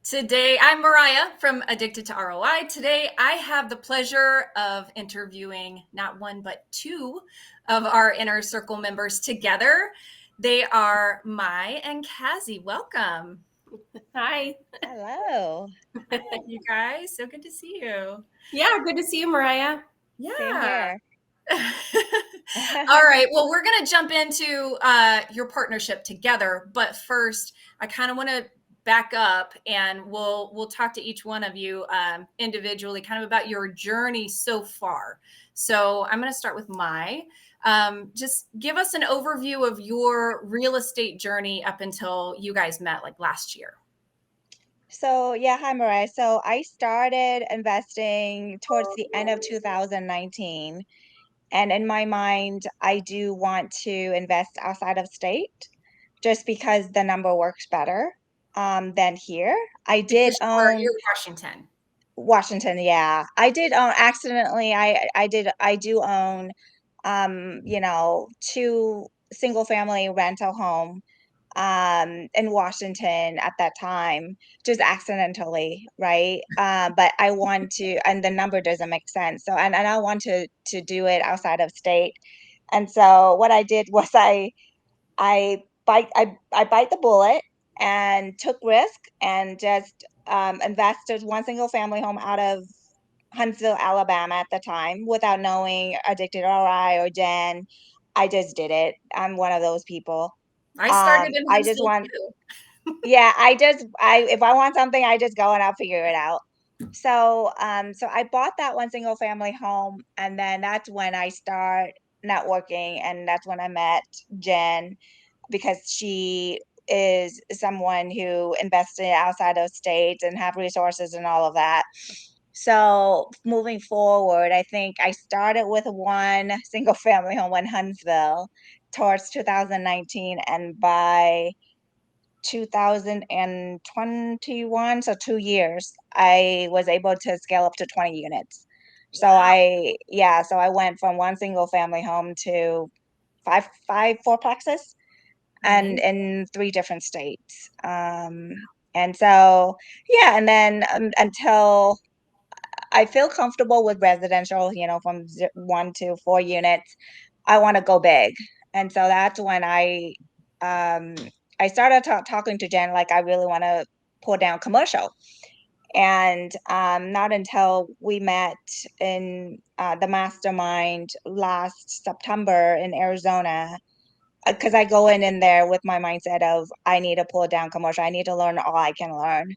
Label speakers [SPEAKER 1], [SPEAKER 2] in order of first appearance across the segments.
[SPEAKER 1] Today, I'm Mariah from Addicted to ROI. Today, I have the pleasure of interviewing not one, but two of our inner circle members together. They are Mai and Kazie. Welcome.
[SPEAKER 2] Hi.
[SPEAKER 3] Hello.
[SPEAKER 1] You guys, so good to see you.
[SPEAKER 2] Yeah, good to see you, Mariah.
[SPEAKER 3] Same
[SPEAKER 1] Yeah.
[SPEAKER 3] here.
[SPEAKER 1] All right. Well, we're going to jump into your partnership together, but first, I kind of want to back up, and we'll talk to each one of you individually, kind of about your journey so far. So I'm going to start with Mai. Just give us an overview of your real estate journey up until you guys met, like last year.
[SPEAKER 3] Hi, Mariah. So I started investing towards the end of 2019. And in my mind, I do want to invest outside of state just because the number works better than here. I did
[SPEAKER 1] Because
[SPEAKER 3] own
[SPEAKER 1] you're Washington.
[SPEAKER 3] Washington, yeah. I did own accidentally. I do own two single family rental home in Washington at that time, just accidentally, right? But I want to, and the number doesn't make sense. So, and I want to do it outside of state. And so what I did was I bite the bullet and took risk and just invested one single family home out of Huntsville, Alabama at the time without knowing Addicted RI or Jen. I just did it. I'm one of those people.
[SPEAKER 1] I started in
[SPEAKER 3] I just
[SPEAKER 1] Huntsville
[SPEAKER 3] want,
[SPEAKER 1] too.
[SPEAKER 3] yeah, if I want something, I just go and I'll figure it out. So I bought that one single family home, and then that's when I start networking, and that's when I met Jen because she is someone who invested outside of states and have resources and all of that. So moving forward, I think I started with one single family home in Huntsville towards 2019, and by 2021, so 2 years, I was able to scale up to 20 units.
[SPEAKER 1] Wow.
[SPEAKER 3] So I went from one single family home to five fourplexes and
[SPEAKER 1] Amazing.
[SPEAKER 3] in three different states. And so, yeah, and then until I feel comfortable with residential, from 1 to 4 units, I want to go big. And so that's when um, I started talking to Jen, like I really want to pull down commercial. And not until we met in the Mastermind last September in Arizona, because I go in there with my mindset of I need to pull down commercial. I need to learn all I can learn.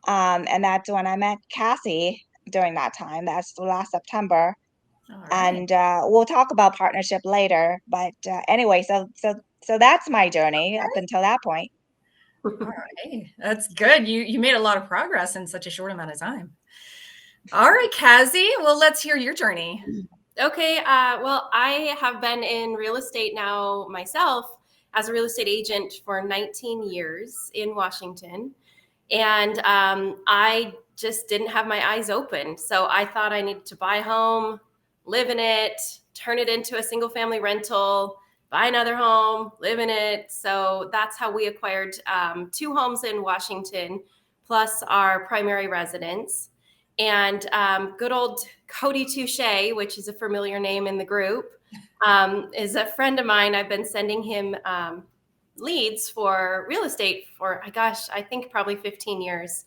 [SPEAKER 3] And that's when I met Kazie during that time. That's last September.
[SPEAKER 1] All right.
[SPEAKER 3] And we'll talk about partnership later. But anyway, so that's my journey up until that point.
[SPEAKER 1] Hey, that's good. You made a lot of progress in such a short amount of time. All right, Kazie. Well, let's hear your journey.
[SPEAKER 2] Okay, well, I have been in real estate now myself as a real estate agent for 19 years in Washington. And I just didn't have my eyes open. So I thought I needed to buy a home, live in it, turn it into a single family rental, buy another home, live in it. So that's how we acquired two homes in Washington, plus our primary residence. And good old Cody Touche, which is a familiar name in the group, is a friend of mine. I've been sending him leads for real estate for, I think probably 15 years.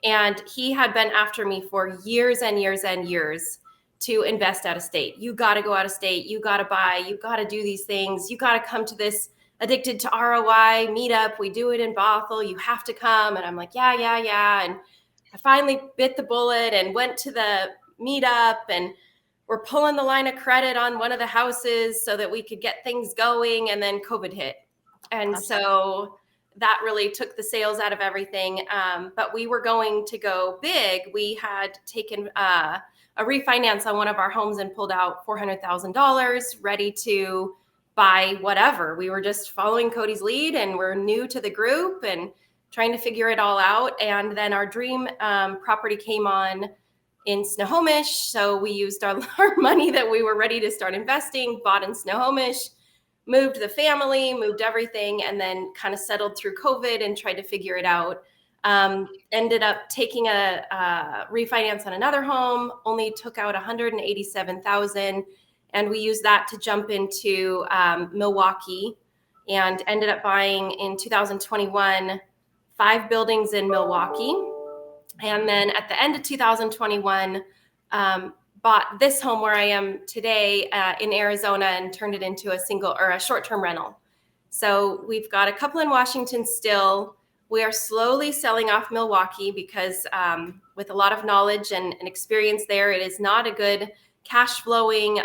[SPEAKER 2] And he had been after me for years and years and years to invest out of state. You got to go out of state. You got to buy. You got to do these things. You got to come to this Addicted to ROI meetup. We do it in Bothell. You have to come. And I'm like, yeah. And I finally bit the bullet and went to the meetup, and we're pulling the line of credit on one of the houses so that we could get things going. And then COVID hit. And so that really took the sales out of everything. But we were going to go big. We had taken a refinance on one of our homes and pulled out $400,000, ready to buy whatever. We were just following Cody's lead, and we're new to the group and trying to figure it all out. And then our dream property came on in Snohomish. So we used our money that we were ready to start investing, bought in Snohomish, moved the family, moved everything, and then kind of settled through COVID and tried to figure it out Ended up taking a refinance on another home, only took out 187,000, and we used that to jump into Milwaukee, and ended up buying in 2021 5 buildings in Milwaukee. And then at the end of 2021, bought this home where I am today in Arizona and turned it into a short-term rental. So we've got a couple in Washington still. We are slowly selling off Milwaukee because with a lot of knowledge and experience there, it is not a good cash flowing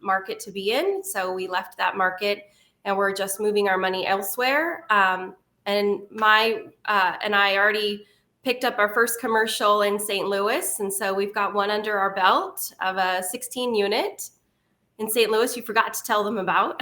[SPEAKER 2] market to be in. So we left that market and we're just moving our money elsewhere. And I already picked up our first commercial in St. Louis. And so we've got one under our belt of a 16 unit in St. Louis. You forgot to tell them about.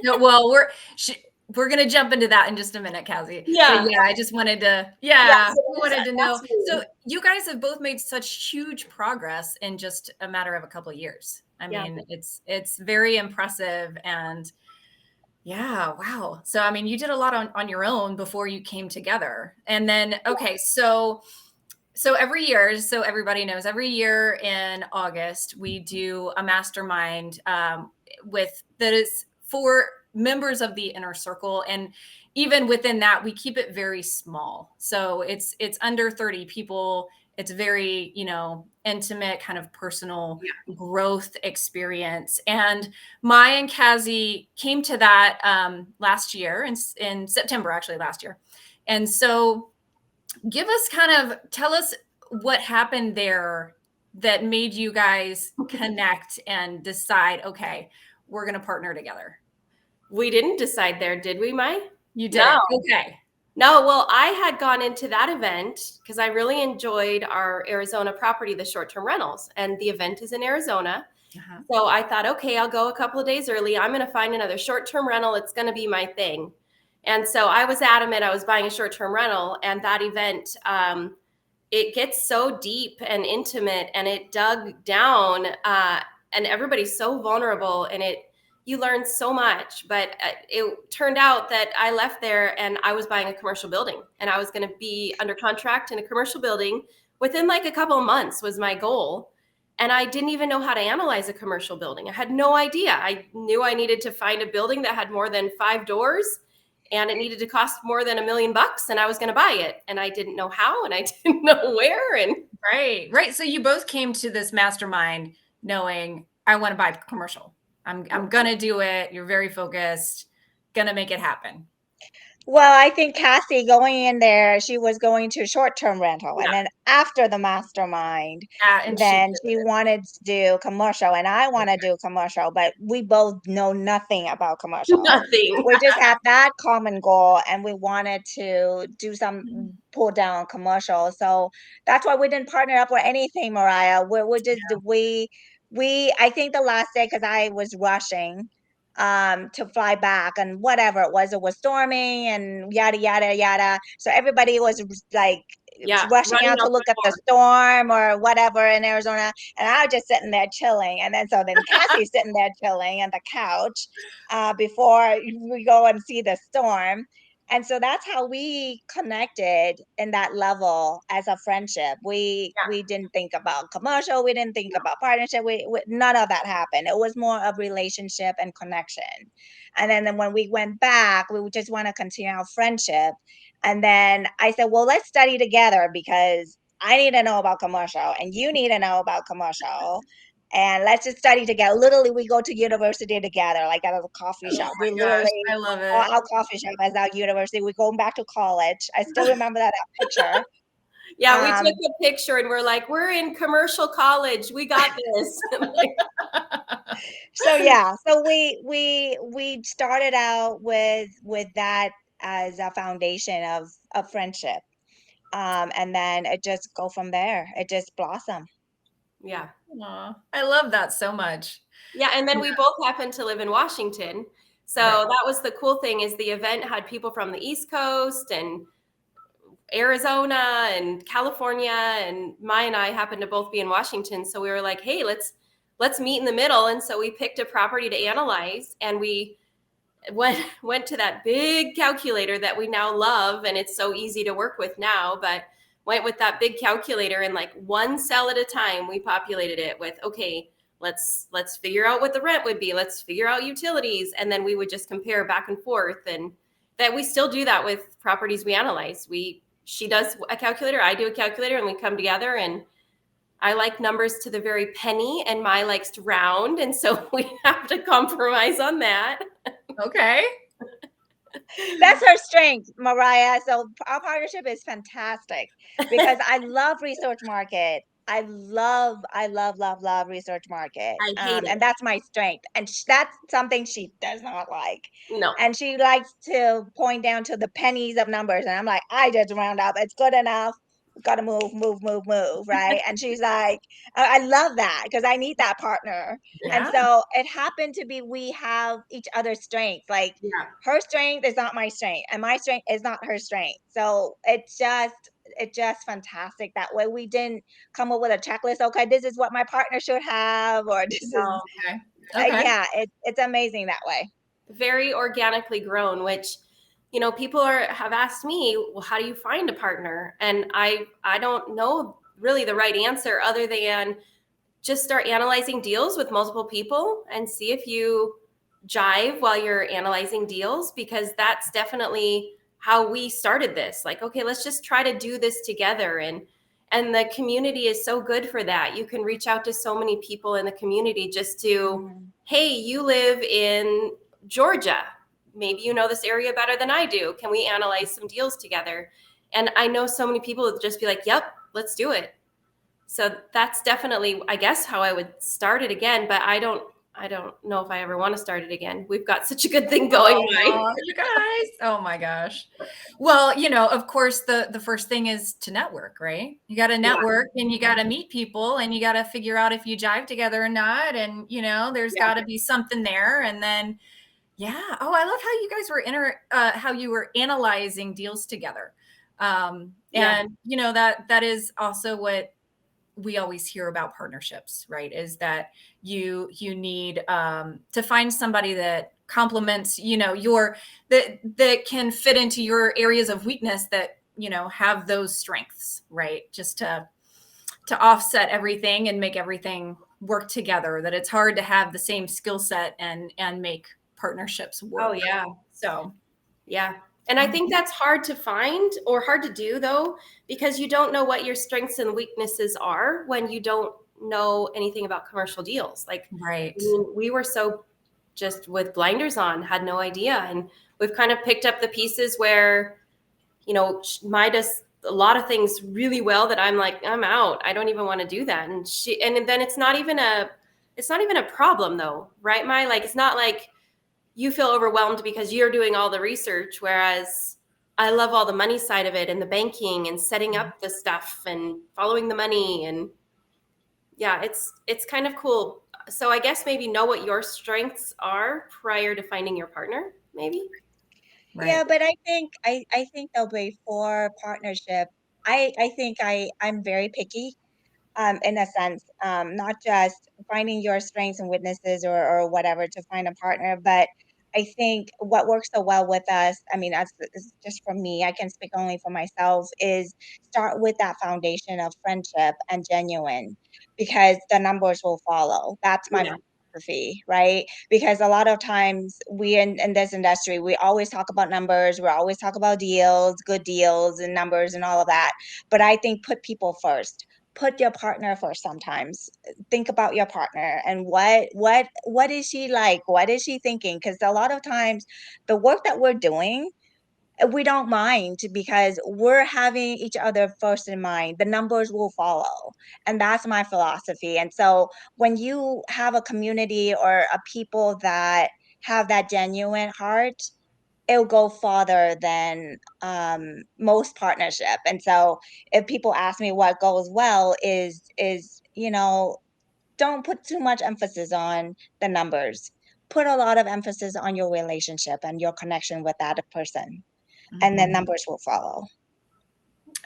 [SPEAKER 1] No, well, we're going to jump into that in just a minute, Kazie.
[SPEAKER 2] Yeah.
[SPEAKER 1] But yeah, I just wanted to, wanted to know. So you guys have both made such huge progress in just a matter of a couple of years. I mean, it's very impressive. And yeah, wow. So, I mean, you did a lot on your own before you came together. And then, okay, so every year, so everybody knows, every year in August, we do a mastermind that is for members of the inner circle. And even within that, we keep it very small. So it's under 30 people. It's very, intimate, kind of personal growth experience. And Mai and Kazie came to that last year in September, actually last year. And so tell us what happened there that made you guys connect and decide, okay, we're going to partner together.
[SPEAKER 2] We didn't decide there, did we, Mai?
[SPEAKER 1] You didn't?
[SPEAKER 2] No.
[SPEAKER 1] Okay.
[SPEAKER 2] No, well, I had gone into that event because I really enjoyed our Arizona property, the short-term rentals, and the event is in Arizona. Uh-huh. So I thought, okay, I'll go a couple of days early. I'm going to find another short-term rental. It's going to be my thing. And so I was adamant I was buying a short-term rental, and that event, it gets so deep and intimate, and it dug down, and everybody's so vulnerable, and you learn so much. But it turned out that I left there and I was buying a commercial building, and I was going to be under contract in a commercial building within like a couple of months was my goal. And I didn't even know how to analyze a commercial building. I had no idea. I knew I needed to find a building that had more than 5 doors, and it needed to cost more than $1 million, and I was going to buy it. And I didn't know how, and I didn't know where. And
[SPEAKER 1] right. So you both came to this mastermind knowing I want to buy commercial. I'm going to do it. You're very focused, going to make it happen.
[SPEAKER 3] Well, I think Kazie going in there, she was going to short-term rental. And then after the mastermind, then she wanted to do commercial, and I want to do commercial, but we both know nothing about commercial.
[SPEAKER 2] Nothing.
[SPEAKER 3] We just had that common goal, and we wanted to do some pull down commercial. So that's why we didn't partner up or anything, Mariah. We're just, I think the last day, because I was rushing to fly back, and whatever it was storming and yada yada yada, so everybody was like rushing out to look at the storm or whatever in Arizona, and I was just sitting there chilling. And then Kazie's sitting there chilling on the couch before we go and see the storm. And so that's how we connected in that level as a friendship. We didn't think about commercial. We didn't think about partnership. We none of that happened. It was more of relationship and connection. And then when we went back, we would just want to continue our friendship. And then I said, well, let's study together, because I need to know about commercial and you need to know about commercial. And let's just study together. Literally, we go to university together, like at a coffee shop. We literally,
[SPEAKER 1] I love it.
[SPEAKER 3] Our coffee shop as our university. We go back to college. I still remember that picture.
[SPEAKER 2] Yeah, we took a picture and we're like, we're in commercial college. We got this.
[SPEAKER 3] So yeah, so we started out with that as a foundation of friendship, and then it just go from there. It just blossomed.
[SPEAKER 2] Yeah.
[SPEAKER 1] Aww, I love that so much.
[SPEAKER 2] Yeah, and then we both happened to live in Washington. So that was the cool thing, is the event had people from the East Coast and Arizona and California, and Mai and I happened to both be in Washington. So we were like, hey, let's meet in the middle. And so we picked a property to analyze, and we went to that big calculator that we now love, and it's so easy to work with now, but went with that big calculator, and like one cell at a time we populated it with, okay, let's figure out what the rent would be, let's figure out utilities, and then we would just compare back and forth. And that we still do that with properties we analyze. She does a calculator, I do a calculator, and we come together. And I like numbers to the very penny, and my likes to round, and so we have to compromise on that.
[SPEAKER 1] Okay.
[SPEAKER 3] That's her strength, Mariah. So our partnership is fantastic because I love research market. I love research market.
[SPEAKER 2] I hate
[SPEAKER 3] And
[SPEAKER 2] it.
[SPEAKER 3] that's my strength. And that's something she does not like.
[SPEAKER 2] No.
[SPEAKER 3] And she likes to point down to the pennies of numbers. And I'm like, I just round up. It's good enough. We've got to move, right? And she's like, I love that because I need that partner. And
[SPEAKER 1] Yeah.
[SPEAKER 3] so it happened to be we have each other's strengths. Like
[SPEAKER 2] Yeah.
[SPEAKER 3] her strength is not my strength, and my strength is not her strength. So it's just fantastic that way. We didn't come up with a checklist. Okay, this is what my partner should have, or this is
[SPEAKER 2] No.
[SPEAKER 1] Okay. Okay.
[SPEAKER 3] yeah. It's amazing that way.
[SPEAKER 2] Very organically grown, which, people have asked me, well, how do you find a partner? And I don't know really the right answer, other than just start analyzing deals with multiple people and see if you jive while you're analyzing deals, because that's definitely how we started this. Like, okay, let's just try to do this together. And the community is so good for that. You can reach out to so many people in the community just to, hey, you live in Georgia, maybe you know this area better than I do, can we analyze some deals together? And I know so many people would just be like, yep, let's do it. So that's definitely, I guess, how I would start it again. But I don't know if I ever want to start it again. We've got such a good thing going, right?
[SPEAKER 1] Oh, you guys. Oh my gosh. Well, of course, the first thing is to network, right? You got to
[SPEAKER 2] Yeah.
[SPEAKER 1] network and you got to meet people and you got to figure out if you jive together or not. And, there's
[SPEAKER 2] Yeah.
[SPEAKER 1] got to be something there. And then, yeah. Oh, I love how you guys were how you were analyzing deals together.
[SPEAKER 2] Yeah.
[SPEAKER 1] And that is also what we always hear about partnerships, right? Is that you need to find somebody that complements, that can fit into your areas of weakness, that have those strengths, right? Just to offset everything and make everything work together. That it's hard to have the same skill set and make partnerships work.
[SPEAKER 2] Oh, yeah.
[SPEAKER 1] So
[SPEAKER 2] Yeah. And I think that's hard to find, or hard to do, though, because you don't know what your strengths and weaknesses are when you don't know anything about commercial deals. Like,
[SPEAKER 1] right.
[SPEAKER 2] we were so just with blinders on, had no idea. And we've kind of picked up the pieces where, Mai does a lot of things really well that I'm like, I'm out. I don't even want to do that. And then it's not even a problem, though, right, Mai? Like, it's not like you feel overwhelmed because you're doing all the research, whereas I love all the money side of it, and the banking and setting up the stuff and following the money. And yeah, it's kind of cool. So I guess maybe know what your strengths are prior to finding your partner, maybe.
[SPEAKER 1] Right.
[SPEAKER 3] Yeah, but I think though before partnership, I think I'm very picky. In a sense, not just finding your strengths and weaknesses or whatever to find a partner, but I think what works so well with us, I mean, as it's just for me, I can speak only for myself, is start with that foundation of friendship and genuine, because the numbers will follow. That's my
[SPEAKER 2] Yeah.
[SPEAKER 3] philosophy, right? Because a lot of times we in this industry, we always talk about numbers, we always talk about deals, good deals and numbers and all of that. But I think put people first, put your partner first. Sometimes think about your partner and what is she like, what is she thinking, because a lot of times the work that we're doing, we don't mind because we're having each other first in mind. The numbers will follow, and that's my philosophy. And so when you have a community or a people that have that genuine heart, it'll go farther than most partnership. And so if people ask me what goes well is don't put too much emphasis on the numbers. Put a lot of emphasis on your relationship and your connection with that person, and then numbers will follow.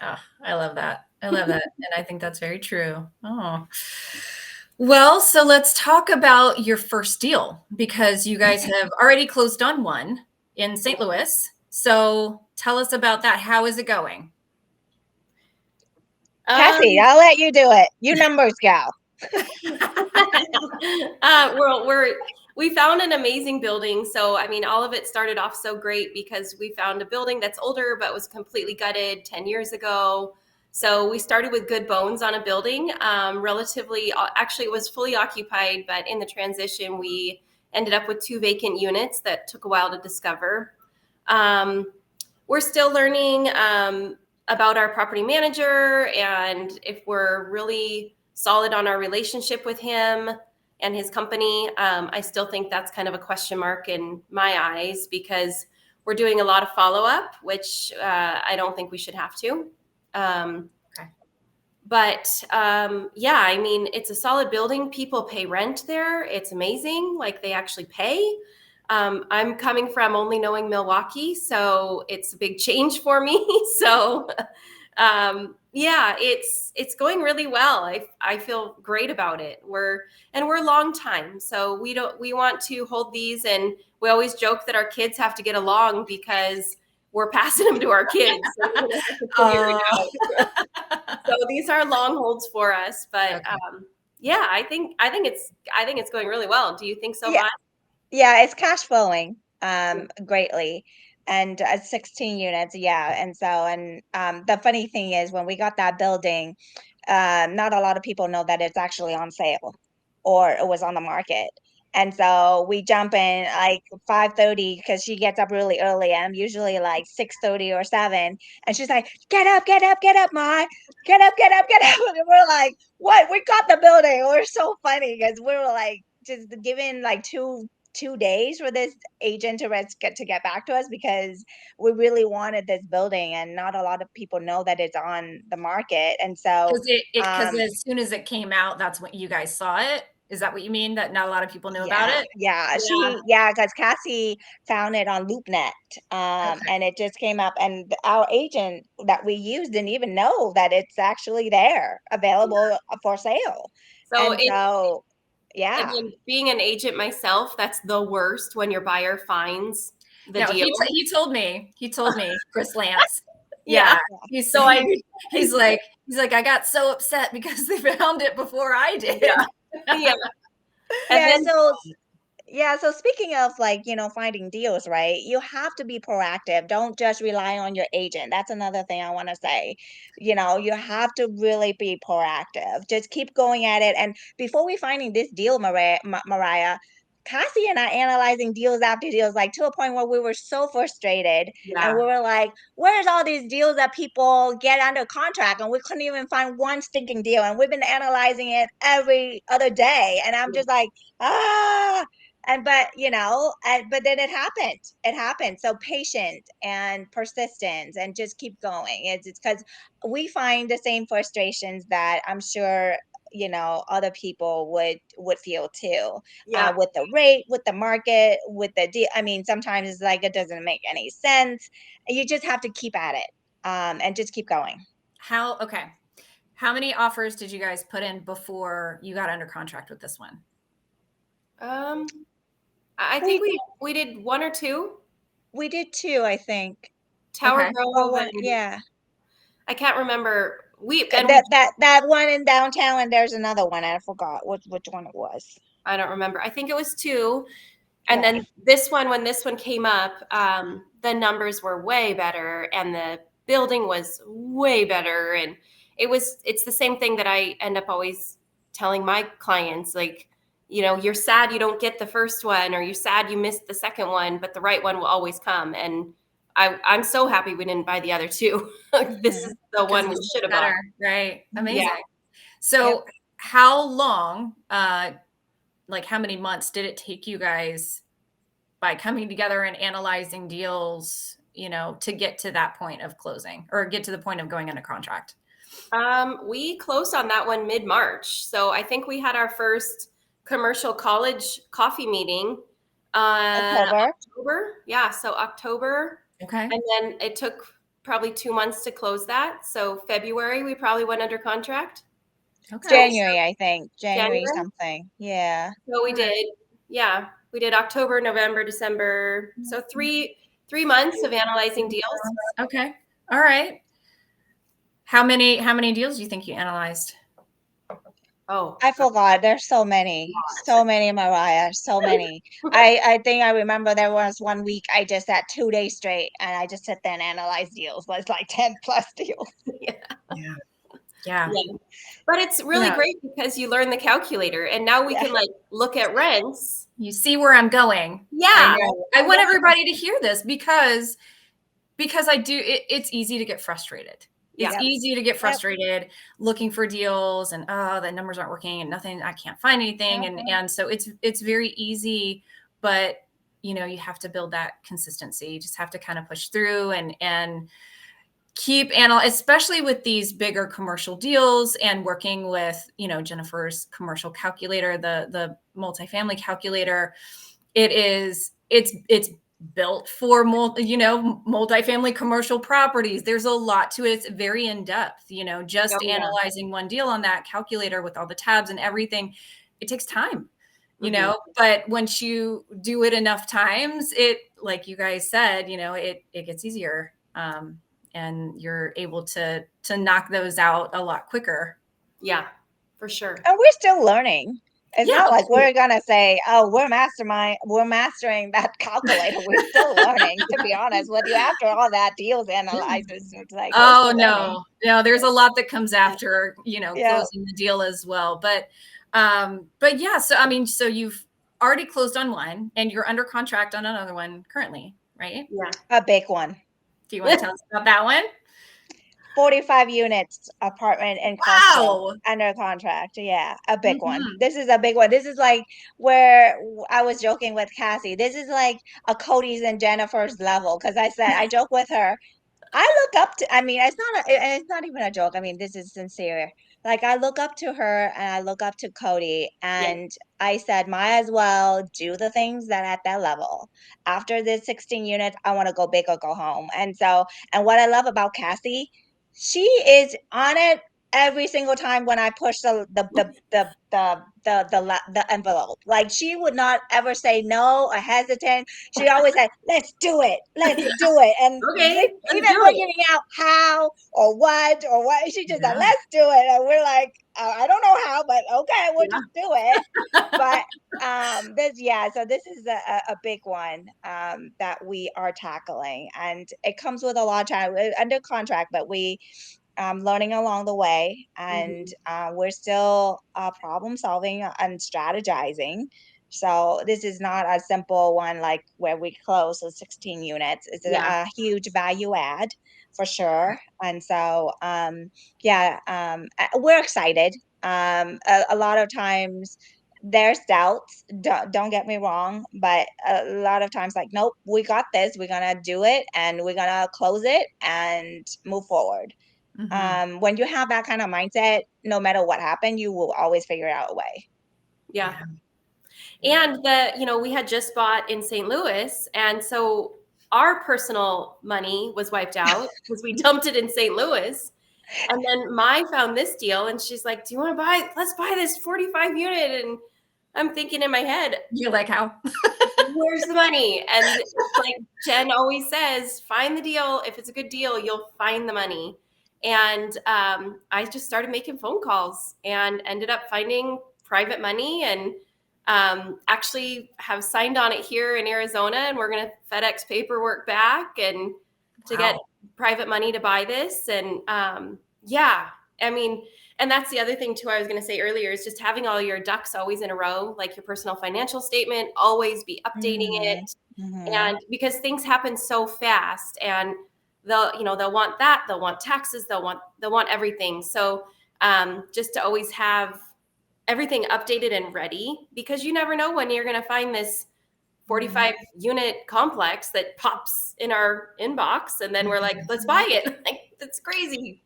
[SPEAKER 1] Oh, I love that. I love that. And I think that's very true. Oh, Well, so let's talk about your first deal because you guys have already closed on one in St. Louis. So tell us about that. How is it going?
[SPEAKER 3] Kazie,
[SPEAKER 2] Um,
[SPEAKER 3] I'll let you do it. You numbers gal.
[SPEAKER 2] we found an amazing building. So, I mean, all of it started off so great because we found a building that's older but was completely gutted 10 years ago. So we started with good bones on a building. Relatively, actually, it was fully occupied, but in the transition, we ended up with 2 vacant units that took a while to discover. Um, we're still learning about our property manager and if we're really solid on our relationship with him and his company. I still think that's kind of a question mark in my eyes because we're doing a lot of follow-up, which I don't think we should have to.
[SPEAKER 1] Okay.
[SPEAKER 2] But yeah, I mean, it's a solid building. People pay rent there. It's amazing. Like they actually pay. I'm coming from only knowing Milwaukee, so it's a big change for me. So yeah, it's going really well. I feel great about it. We're a long time, so we want to hold these, and we always joke that our kids have to get along because we're passing them to our kids. So we're gonna have to figure it
[SPEAKER 1] Oh,
[SPEAKER 2] out. So these are long holds for us, but
[SPEAKER 1] okay.
[SPEAKER 2] yeah, I think it's going really well. Do you think so,
[SPEAKER 3] Yeah,
[SPEAKER 2] Maya?
[SPEAKER 3] yeah, it's cash flowing
[SPEAKER 2] Yeah.
[SPEAKER 3] greatly. And 16 units, yeah. And so, and the funny thing is when we got that building, not a lot of people know that it's actually on sale or it was on the market. And so we jump in like 5:30 because she gets up really early. I'm usually like 6:30 or 7. And she's like, get up, get up, get up, Ma. Get up, get up, get up. And we're like, what? We got the building. We're so funny because we were like just given like 2 days for this agent to get back to us because we really wanted this building and not a lot of people know that it's on the market. And so
[SPEAKER 1] Because
[SPEAKER 3] um
[SPEAKER 1] as soon as it came out, that's when you guys saw it. Is that what you mean? That not a lot of people knew about
[SPEAKER 3] yeah,
[SPEAKER 1] it?
[SPEAKER 3] yeah,
[SPEAKER 2] Yeah.
[SPEAKER 3] because Cassie found it on LoopNet,
[SPEAKER 1] Okay.
[SPEAKER 3] and it just came up, and our agent that we used didn't even know that it's actually there, available for sale.
[SPEAKER 2] So
[SPEAKER 3] And so,
[SPEAKER 2] I
[SPEAKER 3] yeah,
[SPEAKER 2] mean, being an agent myself, that's the worst when your buyer finds the
[SPEAKER 1] No,
[SPEAKER 2] deal.
[SPEAKER 1] he told me, Chris Lance.
[SPEAKER 2] Yeah.
[SPEAKER 1] Yeah. He's
[SPEAKER 2] So I
[SPEAKER 1] he's like, "I got so upset because they found it before I
[SPEAKER 2] yeah.
[SPEAKER 1] did."
[SPEAKER 2] Yeah. And
[SPEAKER 3] yeah.
[SPEAKER 2] then
[SPEAKER 3] So yeah, so speaking of like, finding deals, right? You have to be proactive. Don't just rely on your agent. That's another thing I want to say. You have to really be proactive. Just keep going at it. And before we finding this deal, Mariah, Cassie and I analyzing deals after deals, like to a point where we were so frustrated and
[SPEAKER 2] yeah.
[SPEAKER 3] we were like, where's all these deals that people get under contract? And we couldn't even find one stinking deal. And we've been analyzing it every other day. And I'm just like, ah, and but then it happened. So patience and persistence and just keep going. It's because we find the same frustrations that I'm sure other people would feel too,
[SPEAKER 2] Yeah.
[SPEAKER 3] with the rate, with the market, with the deal. I mean, sometimes it's like it doesn't make any sense. You just have to keep at it, and just keep going.
[SPEAKER 1] Okay. How many offers did you guys put in before you got under contract with this one?
[SPEAKER 2] Um I think
[SPEAKER 3] we
[SPEAKER 2] we did one or two.
[SPEAKER 3] we did two, I think.
[SPEAKER 2] Tower
[SPEAKER 1] Okay.
[SPEAKER 3] Or
[SPEAKER 2] Grove
[SPEAKER 3] one,
[SPEAKER 2] and
[SPEAKER 3] yeah.
[SPEAKER 2] I can't remember. We
[SPEAKER 3] Th
[SPEAKER 2] and we
[SPEAKER 3] that one in downtown, and there's another one, I forgot which one it was.
[SPEAKER 2] I don't remember. I think it was two. And
[SPEAKER 3] Yeah.
[SPEAKER 2] then this one, when this one came up, the numbers were way better and the building was way better. And it's the same thing that I end up always telling my clients, like, you're sad you don't get the first one, or you're sad you missed the second one, but the right one will always come. And I'm so happy we didn't buy the other two. This
[SPEAKER 3] Mhm.
[SPEAKER 2] is the
[SPEAKER 1] Because
[SPEAKER 2] one we
[SPEAKER 1] this is
[SPEAKER 2] should have bought.
[SPEAKER 1] better, right?
[SPEAKER 2] Yeah.
[SPEAKER 1] Amazing.
[SPEAKER 3] Yep.
[SPEAKER 1] So how long, like how many months did it take you guys by coming together and analyzing deals, to get to that point of closing or get to the point of going under contract?
[SPEAKER 2] We closed on that one mid-March. So I think we had our first commercial college coffee meeting
[SPEAKER 3] October.
[SPEAKER 2] October. Yeah, so October.
[SPEAKER 1] Okay.
[SPEAKER 2] And then it took probably 2 months to close that. So February, we probably went under contract.
[SPEAKER 1] Okay.
[SPEAKER 3] January, I think.
[SPEAKER 2] January.
[SPEAKER 3] January something. Yeah.
[SPEAKER 2] So we did, yeah, we did October, November, December. So three months of analyzing deals.
[SPEAKER 1] Okay. All right. How many deals do you think you analyzed?
[SPEAKER 2] Oh,
[SPEAKER 3] I forgot. There's so many. So many, Mariah. So many. I think I remember there was one week I just sat 2 days straight and I just sit there and analyze deals. But it's like 10 plus deals.
[SPEAKER 2] yeah.
[SPEAKER 1] Yeah. Yeah.
[SPEAKER 2] Yeah. But it's really
[SPEAKER 1] Yeah.
[SPEAKER 2] great because you learn the calculator, and now we
[SPEAKER 3] Yeah.
[SPEAKER 2] can like look at rents.
[SPEAKER 1] You see where I'm going.
[SPEAKER 2] Yeah.
[SPEAKER 1] I know. I want everybody to hear this because I do it's easy to get frustrated. It's
[SPEAKER 2] Yeah.
[SPEAKER 1] easy to get frustrated looking for deals and the numbers aren't working and nothing, I can't find anything. And so it's very easy, but you have to build that consistency. You just have to kind of push through and keep especially with these bigger commercial deals and working with, Jennifer's commercial calculator, the multifamily calculator. It's built for multifamily commercial properties. There's a lot to it. It's very in depth, just analyzing one deal on that calculator with all the tabs and everything. It takes time, but once you do it enough times, it, like you guys said, it gets easier. And you're able to knock those out a lot quicker.
[SPEAKER 2] Yeah, for sure.
[SPEAKER 3] And we're still learning. It's
[SPEAKER 1] Yeah,
[SPEAKER 3] not like we're gonna say, "Oh, we're mastering that calculator." We're still learning, to be honest with you. After all that deals analysis, it's like,
[SPEAKER 1] oh
[SPEAKER 3] we're still learning.
[SPEAKER 1] no, there's a lot that comes after
[SPEAKER 3] Yeah.
[SPEAKER 1] closing the deal as well. But yeah, so I mean, so you've already closed on one, and you're under contract on another one currently, right?
[SPEAKER 2] Yeah.
[SPEAKER 3] A big one.
[SPEAKER 1] Do you want to tell us about that one?
[SPEAKER 3] 45 units apartment in Costco under contract. Yeah, a big one. This is a big one. This is like where I was joking with Kazie. This is like a Cody's and Jennifer's level, because I joke with her. I look up to, I mean, it's not even a joke. I mean, this is sincere. Like, I look up to her and I look up to Cody, and I said, might as well do the things that at that level. After this 16 units, I want to go big or go home. And what I love about Cassie, she is on it every single time when I push the envelope. Like, she would not ever say no or hesitant. She always said, "Let's do it, let's do it." And
[SPEAKER 2] Okay,
[SPEAKER 3] even figuring out how or what she just said, "Let's do it." And we're like, I don't know how, but okay, we'll just do it. But so this is a big one that we are tackling, and it comes with a lot of time under contract, but we learning along the way, and we're still problem solving and strategizing. So this is not a simple one like where we close the 16 units. It's a huge value add for sure. And so we're excited. A lot of times there's doubts, don't get me wrong, but a lot of times, like, nope, we got this, we're gonna do it, and we're gonna close it and move forward. When you have that kind of mindset, no matter what happened, you will always figure out a way.
[SPEAKER 2] Yeah. And we had just bought in St. Louis, and so our personal money was wiped out because we dumped it in St. Louis. And then Mai found this deal, and she's like, "Do you want to let's buy this 45 unit?" And I'm thinking in my head,
[SPEAKER 1] you're like, how?
[SPEAKER 2] Where's the money? And it's like Jen always says, find the deal. If it's a good deal, you'll find the money. And I just started making phone calls and ended up finding private money, and actually have signed on it here in Arizona, and we're going to FedEx paperwork back and to get private money to buy this. And I mean, and that's the other thing too, I was going to say earlier, is just having all your ducks always in a row, like your personal financial statement, always be updating it. And because things happen so fast, and they'll want that, they'll want taxes, they'll want everything. So just to always have everything updated and ready, because you never know when you're going to find this 45 unit complex that pops in our inbox, and then we're like, let's buy it. Like, that's crazy.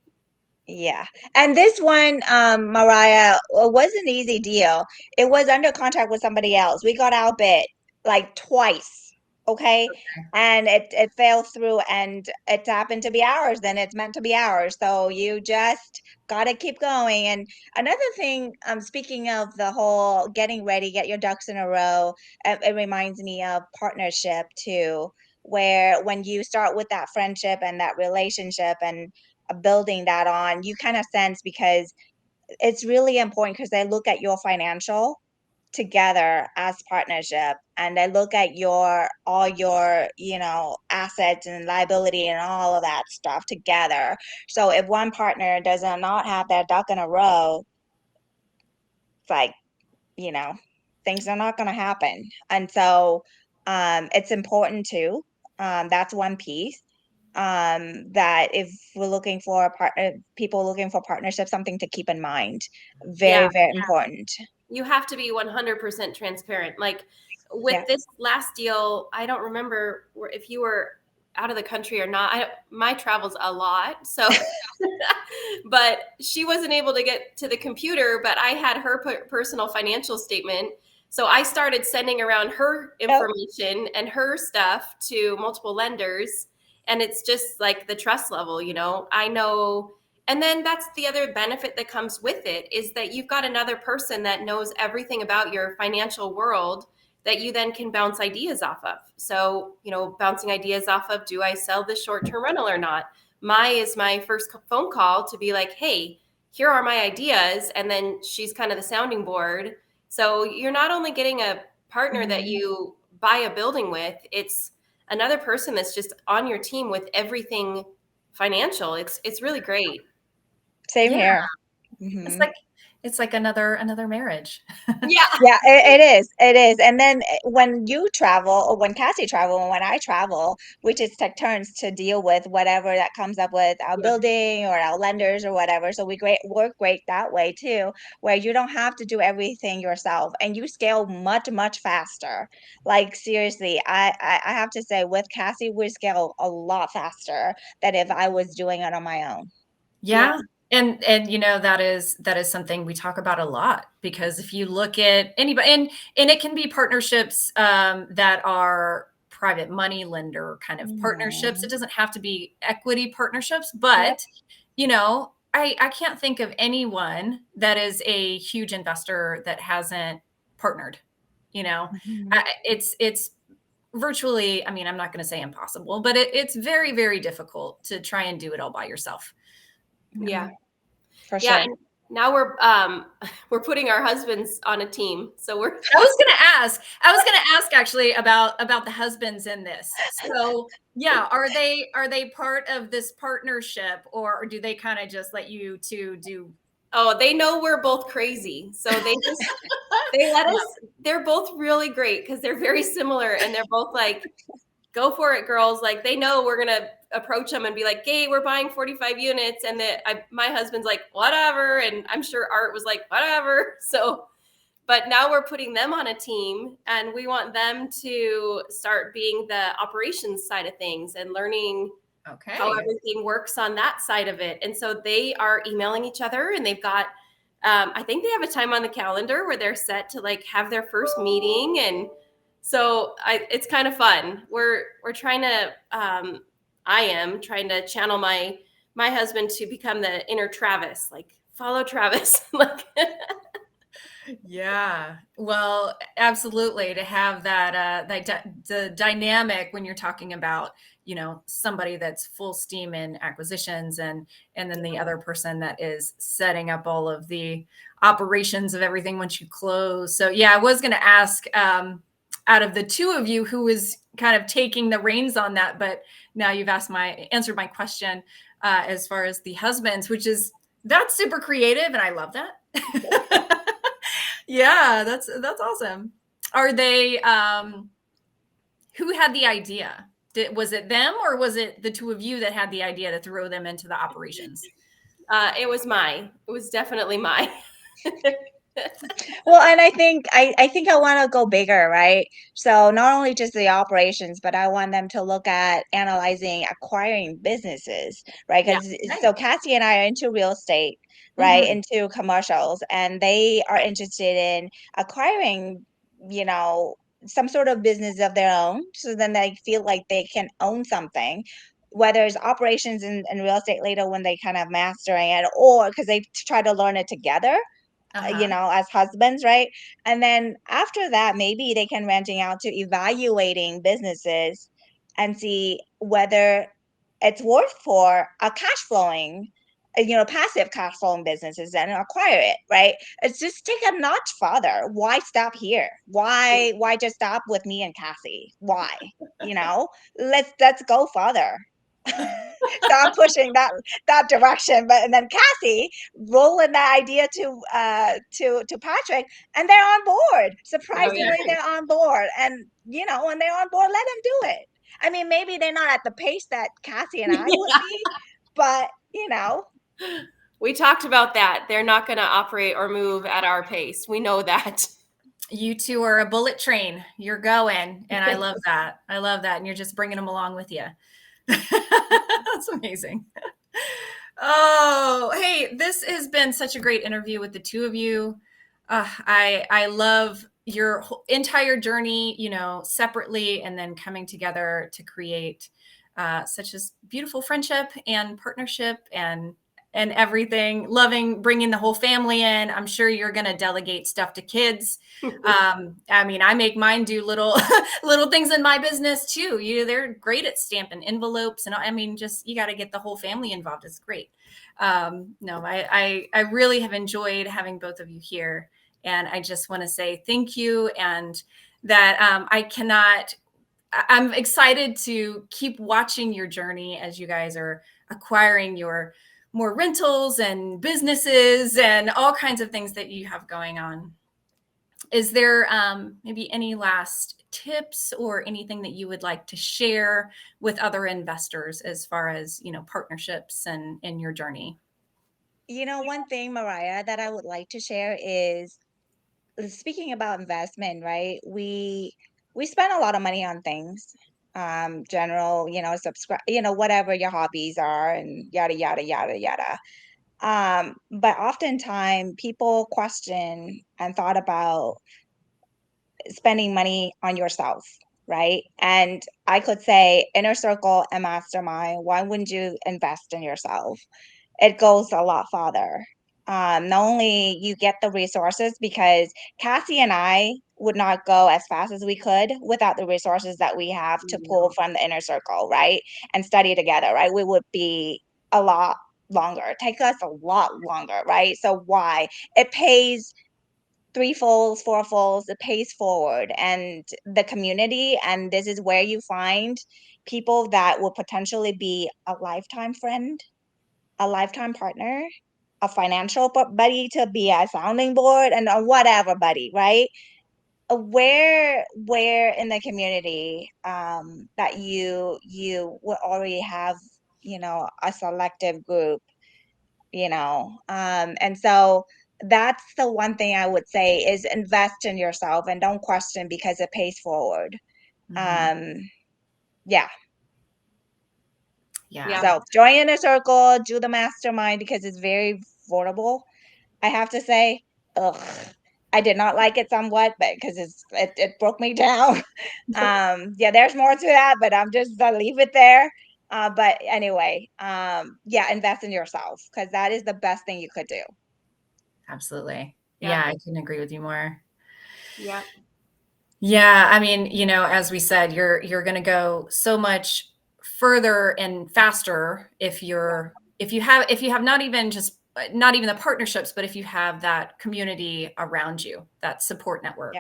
[SPEAKER 3] Yeah. And this one, Mariah, was an easy deal. It was under contract with somebody else. We got outbid like twice okay? And it fell through and it happened to be ours, then it's meant to be ours. So you just gotta keep going. And another thing, speaking of the whole getting ready, get your ducks in a row, it reminds me of partnership too, where when you start with that friendship and that relationship and building that on, you kind of sense, because it's really important, because they look at your financial together as partnership, and they look at your all your assets and liability and all of that stuff together. So if one partner does not have their duck in a row, it's like, you know things are not going to happen. And so it's important too. That's one piece, that if we're looking for a partner, people looking for partnership, something to keep in mind.
[SPEAKER 2] Yeah.
[SPEAKER 3] Very, very important.
[SPEAKER 2] You have to be 100% transparent. Like with
[SPEAKER 3] Yeah.
[SPEAKER 2] this last deal, I don't remember if you were out of the country or not. My travels a lot. So, but she wasn't able to get to the computer, but I had her personal financial statement. So I started sending around her information and her stuff to multiple lenders. And it's just like the trust level, I know. And then that's the other benefit that comes with it, is that you've got another person that knows everything about your financial world that you then can bounce ideas off of. So, bouncing ideas off of, do I sell this short-term rental or not? Mai is my first phone call to be like, hey, here are my ideas. And then she's kind of the sounding board. So you're not only getting a partner that you buy a building with, it's another person that's just on your team with everything financial. It's really great.
[SPEAKER 3] Same
[SPEAKER 1] Yeah.
[SPEAKER 3] here.
[SPEAKER 1] It's like another marriage.
[SPEAKER 2] Yeah.
[SPEAKER 3] Yeah, it is. And then when you travel, or when Cassie travel, and when I travel, we just take turns to deal with whatever that comes up with our building or our lenders or whatever. So we work great that way too, where you don't have to do everything yourself, and you scale much, much faster. Like seriously, I have to say, with Cassie, we scale a lot faster than if I was doing it on my own.
[SPEAKER 1] Yeah. And that is something we talk about a lot, because if you look at anybody, and it can be partnerships that are private money lender kind of partnerships. It doesn't have to be equity partnerships, but I can't think of anyone that is a huge investor that hasn't partnered. It's virtually, I mean, I'm not going to say impossible, but it's very, very difficult to try and do it all by yourself.
[SPEAKER 2] Yeah.
[SPEAKER 3] For
[SPEAKER 2] Yeah.
[SPEAKER 3] sure.
[SPEAKER 2] And now we're putting our husbands on a team. So
[SPEAKER 1] I was going to ask actually about the husbands in this. So yeah, are they part of this partnership, or do they kind of just let you two do?
[SPEAKER 2] Oh, they know we're both crazy. So they let us, they're both really great because they're very similar, and they're both like, go for it, girls. Like, they know we're going to approach them and be like, hey, we're buying 45 units. And my husband's like, whatever. And I'm sure Art was like, whatever. So, but now we're putting them on a team, and we want them to start being the operations side of things and learning how everything works on that side of it. And so they are emailing each other, and they've got, I think they have a time on the calendar where they're set to like have their first meeting. And so it's kind of fun. We're trying to, I am trying to channel my husband to become the inner Travis, like follow Travis. Like,
[SPEAKER 1] yeah, well, absolutely, to have that the dynamic when you're talking about somebody that's full steam in acquisitions, and then the other person that is setting up all of the operations of everything once you close. So yeah, I was going to ask, out of the two of you, who was kind of taking the reins on that, but now you've answered my question, as far as the husbands, that's super creative, and I love that. Yeah, that's awesome. Are they, who had the idea? Was it them, or was it the two of you that had the idea to throw them into the operations?
[SPEAKER 2] it was definitely mine.
[SPEAKER 3] Well, and I think I want to go bigger, right? So not only just the operations, but I want them to look at analyzing acquiring businesses, right?
[SPEAKER 2] Yeah.
[SPEAKER 3] Because so Cassie and I are into real estate, right? Into commercials, and they are interested in acquiring, some sort of business of their own. So then they feel like they can own something, whether it's operations in real estate later when they kind of mastering it, or because they try to learn it together,
[SPEAKER 1] Uh-huh.
[SPEAKER 3] as husbands, right? And then after that, maybe they can branching out to evaluating businesses and see whether it's worth for a cash flowing, passive cash flowing businesses and acquire it, right? It's just take a notch farther. Why stop here? Why just stop with me and Cassie? Why? You know, let's go farther. So I'm pushing that direction, but and then Cassie rolling that idea to Patrick, and they're on board.
[SPEAKER 2] Oh yeah.
[SPEAKER 3] Surprisingly, they're on board, and when they're on board, let them do it. I mean, maybe they're not at the pace that Cassie and I would be, but
[SPEAKER 2] We talked about that. They're not going to operate or move at our pace. We know that.
[SPEAKER 1] You two are a bullet train. You're going, and I love that. I love that, and you're just bringing them along with you. That's amazing. Oh, hey, this has been such a great interview with the two of you. I love your entire journey, separately and then coming together to create such a beautiful friendship and partnership and everything. Loving bringing the whole family in. I'm sure you're going to delegate stuff to kids. I mean, I make mine do little little things in my business too. They're great at stamping envelopes, and I mean, just you got to get the whole family involved. It's great. No, I really have enjoyed having both of you here, and I just want to say thank you, and that I'm excited to keep watching your journey as you guys are acquiring your more rentals and businesses and all kinds of things that you have going on. Is there maybe any last tips or anything that you would like to share with other investors as far as, partnerships and in your journey?
[SPEAKER 3] one thing, Mariah, that I would like to share is, speaking about investment, right? We spend a lot of money on things, general, subscribe, whatever your hobbies are, and yada yada yada yada. But oftentimes people question and thought about spending money on yourself, right? And I could say inner circle and mastermind, why wouldn't you invest in yourself? It goes a lot farther. Not only you get the resources, because Cassie and I would not go as fast as we could without the resources that we have to pull from the inner circle, right? And study together, right? We would be a lot longer, take us a lot longer, right? So why? It pays three folds, four folds, it pays forward, and the community. And this is where you find people that will potentially be a lifetime friend, a lifetime partner, a financial buddy to be a sounding board, and a whatever buddy, right? Where in the community that you will already have, a selective group, and so that's the one thing I would say is invest in yourself and don't question because it pays forward.
[SPEAKER 1] Mhm.
[SPEAKER 3] um yeah.
[SPEAKER 1] Yeah.
[SPEAKER 3] So join in a circle, do the mastermind, because it's very affordable. I have to say, ugh, I did not like it somewhat, but because it broke me down. Yeah, there's more to that, but I'm just gonna leave it there. But anyway, yeah, invest in yourself, because that is the best thing you could do.
[SPEAKER 1] Absolutely.
[SPEAKER 2] Yeah.
[SPEAKER 1] Yeah, I couldn't agree with you more.
[SPEAKER 2] Yeah.
[SPEAKER 1] Yeah, I mean, as we said, you're going to go so much further and faster if you have not even the partnerships, but if you have that community around you, that support
[SPEAKER 3] Yeah.
[SPEAKER 1] network.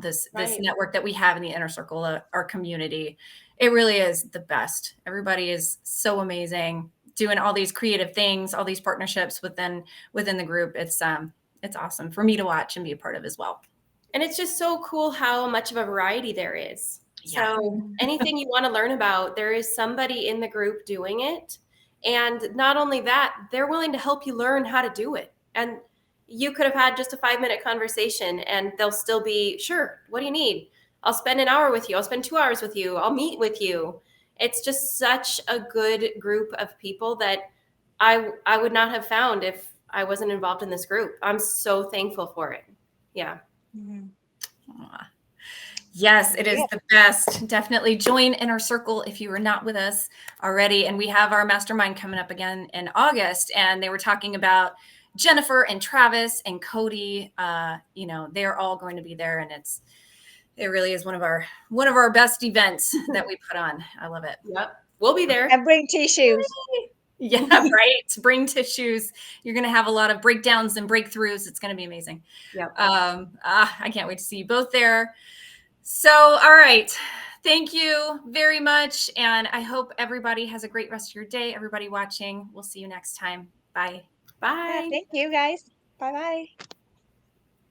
[SPEAKER 1] This
[SPEAKER 2] Right.
[SPEAKER 1] network that we have in the inner circle, our community, it really is the best. Everybody is so amazing, doing all these creative things, all these partnerships within the group. It's awesome for me to watch and be a part of as well.
[SPEAKER 2] And it's just so cool how much of a variety there is.
[SPEAKER 1] Yeah.
[SPEAKER 2] So anything you want to learn about, there is somebody in the group doing it. And not only that, they're willing to help you learn how to do it. And you could have had just a 5-minute conversation and they'll still be, sure, what do you need? I'll spend an hour with you. I'll spend 2 hours with you. I'll meet with you. It's just such a good group of people that I would not have found if I wasn't involved in this group. I'm so thankful for it. Yeah.
[SPEAKER 3] Mhm.
[SPEAKER 1] Aw. Yes, it is
[SPEAKER 3] Yeah.
[SPEAKER 1] the best. Definitely join Inner Circle if you are not with us already. And we have our mastermind coming up again in August. And they were talking about Jennifer and Travis and Cody. They're all going to be there, and it really is one of our best events that we put on. I love it.
[SPEAKER 2] Yep. We'll be there.
[SPEAKER 3] And bring tissues.
[SPEAKER 1] Yeah, right. Bring tissues. You're going to have a lot of breakdowns and breakthroughs. It's going to be amazing.
[SPEAKER 2] Yep.
[SPEAKER 1] I can't wait to see you both there. So, all right. Thank you very much. And I hope everybody has a great rest of your day. Everybody watching, we'll see you next time. Bye.
[SPEAKER 3] Yeah,
[SPEAKER 2] Bye.
[SPEAKER 3] thank you guys. Bye bye.